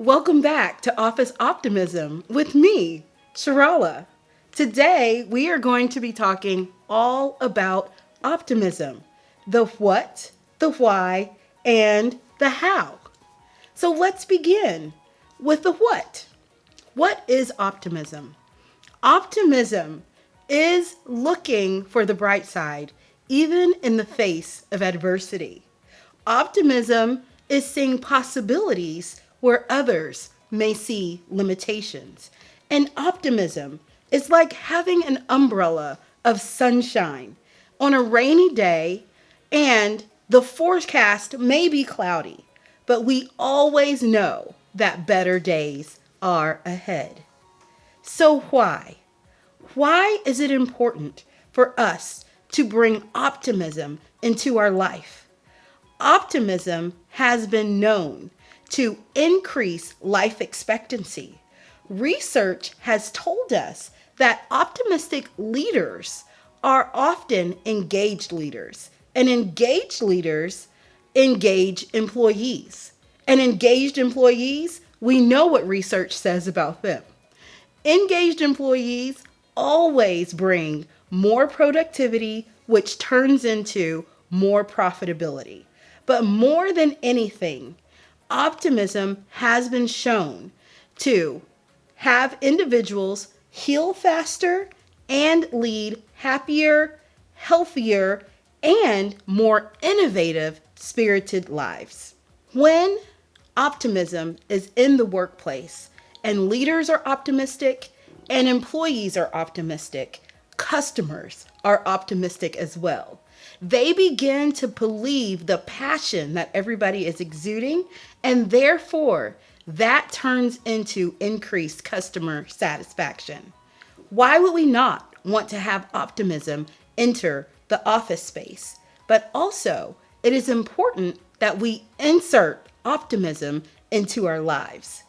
Welcome back to Office Optimism with me, Sharala. Today, we are going to be talking all about optimism, the what, the why, and the how. So let's begin with the what. What is optimism? Optimism is looking for the bright side, even in the face of adversity. Optimism is seeing possibilities where others may see limitations. And optimism is like having an umbrella of sunshine on a rainy day, and the forecast may be cloudy, but we always know that better days are ahead. So why? Why is it important for us to bring optimism into our life? Optimism has been known to increase life expectancy. Research has told us that optimistic leaders are often engaged leaders, and engaged leaders engage employees. And engaged employees, we know what research says about them. Engaged employees always bring more productivity, which turns into more profitability. But more than anything, optimism has been shown to have individuals heal faster and lead happier, healthier, and more innovative, spirited lives. When optimism is in the workplace and leaders are optimistic and employees are optimistic, customers are optimistic as well. They begin to believe the passion that everybody is exuding, and therefore that turns into increased customer satisfaction. Why would we not want to have optimism enter the office space? But also, it is important that we insert optimism into our lives.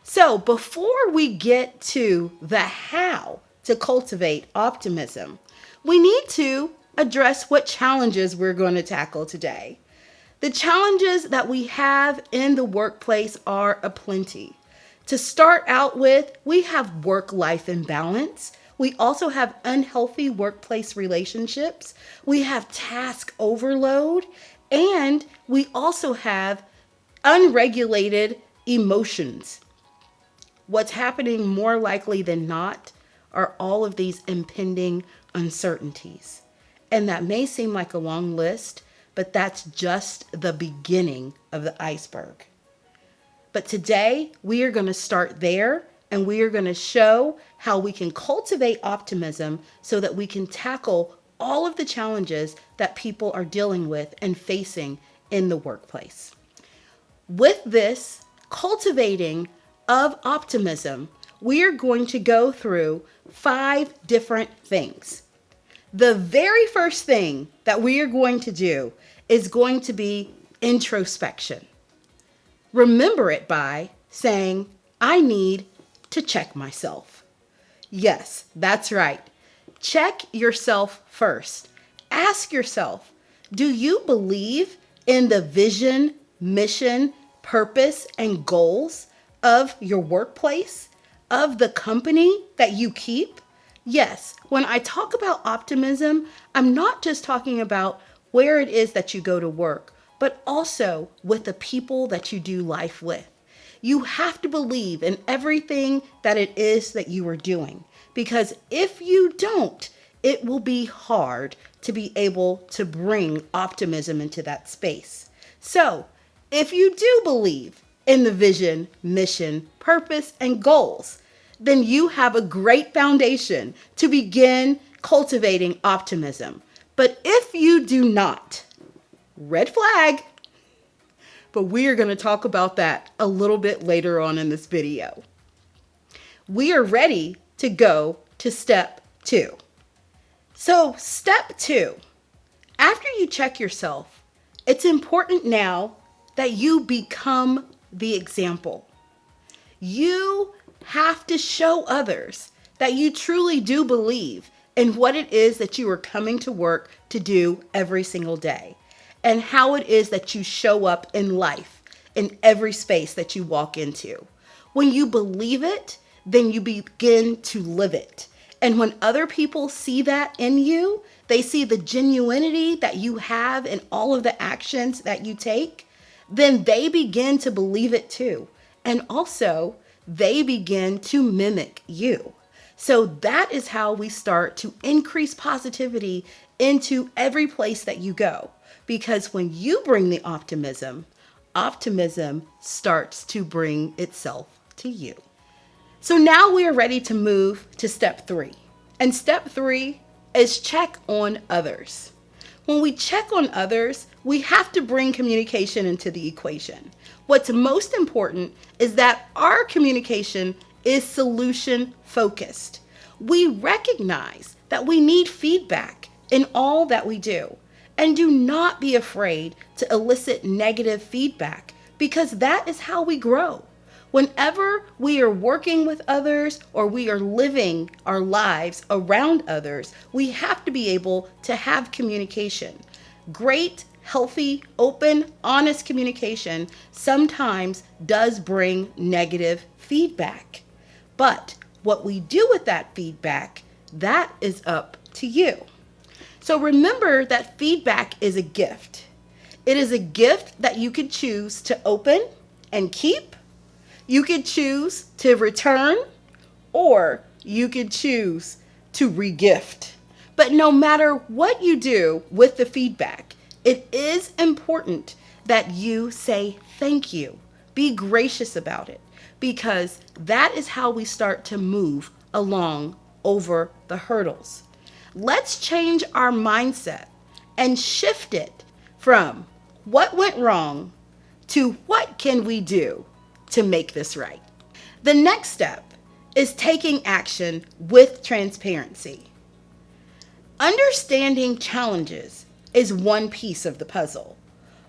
So before we get to the how to cultivate optimism, we need to address what challenges we're going to tackle today. The challenges that we have in the workplace are aplenty. To start out with, we have work-life imbalance. We also have unhealthy workplace relationships. We have task overload, and we also have unregulated emotions. What's happening more likely than not are all of these impending uncertainties. And that may seem like a long list, but that's just the beginning of the iceberg. But today, we are going to start there, and we are going to show how we can cultivate optimism so that we can tackle all of the challenges that people are dealing with and facing in the workplace. With this cultivating of optimism, we are going to go through 5 different things. The very first thing that we are going to do is going to be introspection. Remember it by saying, I need to check myself. Yes, that's right. Check yourself first. Ask yourself, do you believe in the vision, mission, purpose, and goals of your workplace, of the company that you keep? Yes, when I talk about optimism, I'm not just talking about where it is that you go to work, but also with the people that you do life with. You have to believe in everything that it is that you are doing, because if you don't, it will be hard to be able to bring optimism into that space. So, if you do believe in the vision, mission, purpose, and goals, then you have a great foundation to begin cultivating optimism. But if you do not, red flag. But we are going to talk about that a little bit later on in this video. We are ready to go to step 2. So step 2, after you check yourself, it's important now that you become the example. You have to show others that you truly do believe in what it is that you are coming to work to do every single day, and how it is that you show up in life in every space that you walk into. When you believe it, then you begin to live it. And when other people see that in you, they see the genuinity that you have in all of the actions that you take, then they begin to believe it too. And also, they begin to mimic you. So that is how we start to increase positivity into every place that you go. Because when you bring the optimism, optimism starts to bring itself to you. So now we are ready to move to step 3. And step 3 is check on others. When we check on others, we have to bring communication into the equation. What's most important is that our communication is solution focused. We recognize that we need feedback in all that we do. And do not be afraid to elicit negative feedback because that is how we grow. Whenever we are working with others or we are living our lives around others, we have to be able to have communication. Great, healthy, open, honest communication sometimes does bring negative feedback. But what we do with that feedback, that is up to you. So remember that feedback is a gift. It is a gift that you could choose to open and keep. You could choose to return, or you could choose to regift. But no matter what you do with the feedback, it is important that you say thank you. Be gracious about it, because that is how we start to move along over the hurdles. Let's change our mindset and shift it from what went wrong to what can we do to make this right. The next step is taking action with transparency. Understanding challenges is one piece of the puzzle,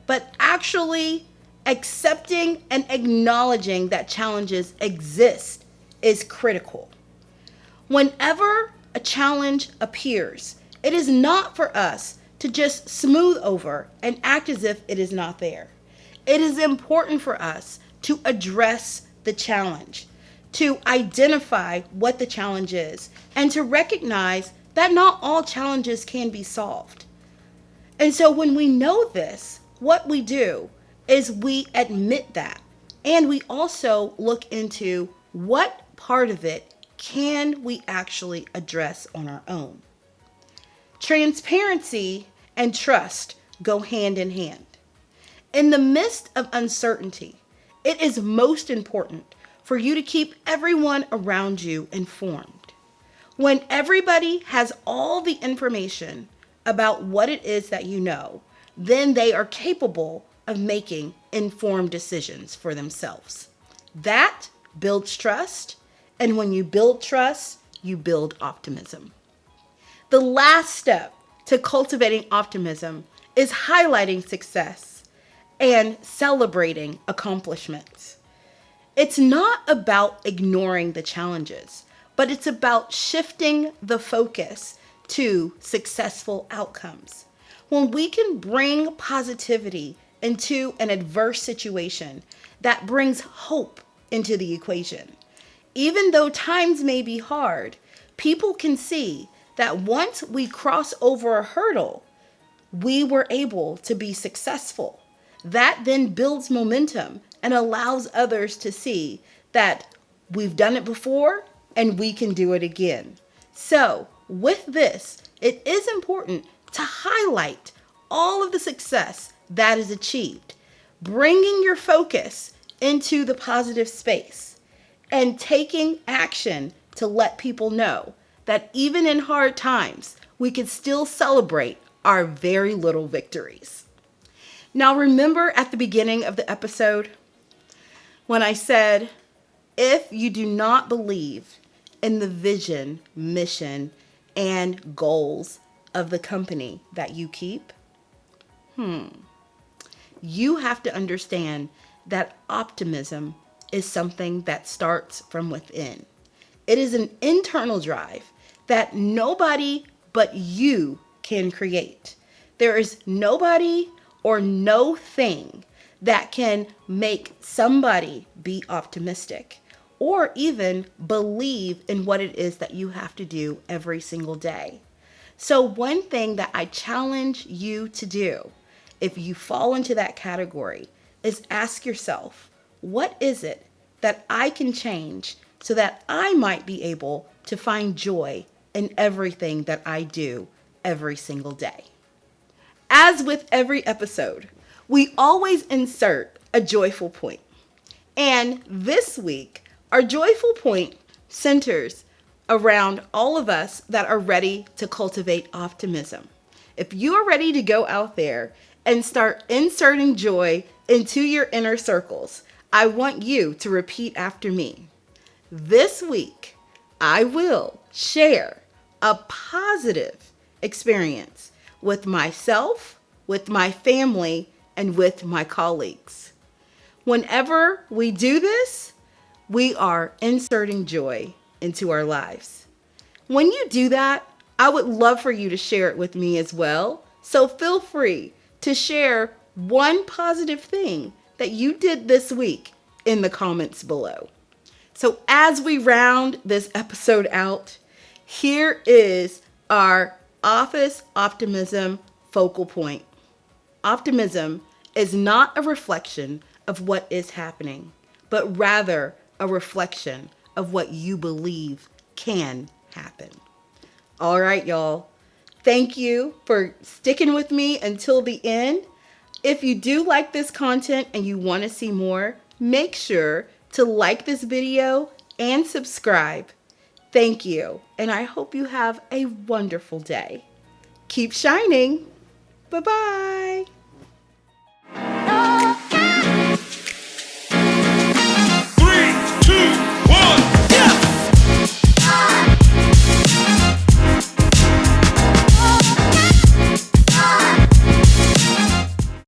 but actually accepting and acknowledging that challenges exist is critical. Whenever a challenge appears, it is not for us to just smooth over and act as if it is not there. It is important for us to address the challenge, to identify what the challenge is, and to recognize that not all challenges can be solved. And so when we know this, what we do is we admit that, and we also look into what part of it can we actually address on our own. Transparency and trust go hand in hand. In the midst of uncertainty, it is most important for you to keep everyone around you informed. When everybody has all the information about what it is that you know, then they are capable of making informed decisions for themselves. That builds trust, and when you build trust, you build optimism. The last step to cultivating optimism is highlighting success and celebrating accomplishments. It's not about ignoring the challenges, but it's about shifting the focus to successful outcomes. When we can bring positivity into an adverse situation, that brings hope into the equation. Even though times may be hard, people can see that once we cross over a hurdle, we were able to be successful. That then builds momentum and allows others to see that we've done it before and we can do it again. So with this, it is important to highlight all of the success that is achieved, bringing your focus into the positive space and taking action to let people know that even in hard times, we can still celebrate our very little victories. Now, remember at the beginning of the episode when I said, if you do not believe in the vision, mission, and goals of the company that you keep, you have to understand that optimism is something that starts from within. It is an internal drive that nobody but you can create. There is nobody or no thing that can make somebody be optimistic. or even believe in what it is that you have to do every single day. So, one thing that I challenge you to do, if you fall into that category, is ask yourself, what is it that I can change so that I might be able to find joy in everything that I do every single day? As with every episode, we always insert a joyful point. And this week, our joyful point centers around all of us that are ready to cultivate optimism. If you are ready to go out there and start inserting joy into your inner circles, I want you to repeat after me. This week, I will share a positive experience with myself, with my family, and with my colleagues. Whenever we do this, we are inserting joy into our lives. When you do that, I would love for you to share it with me as well. So feel free to share one positive thing that you did this week in the comments below. So as we round this episode out, here is our Office Optimism focal point. Optimism is not a reflection of what is happening, but rather a reflection of what you believe can happen. All right, y'all. Thank you for sticking with me until the end. If you do like this content and you want to see more, make sure to like this video and subscribe. Thank you, and I hope you have a wonderful day. Keep shining. Bye-bye.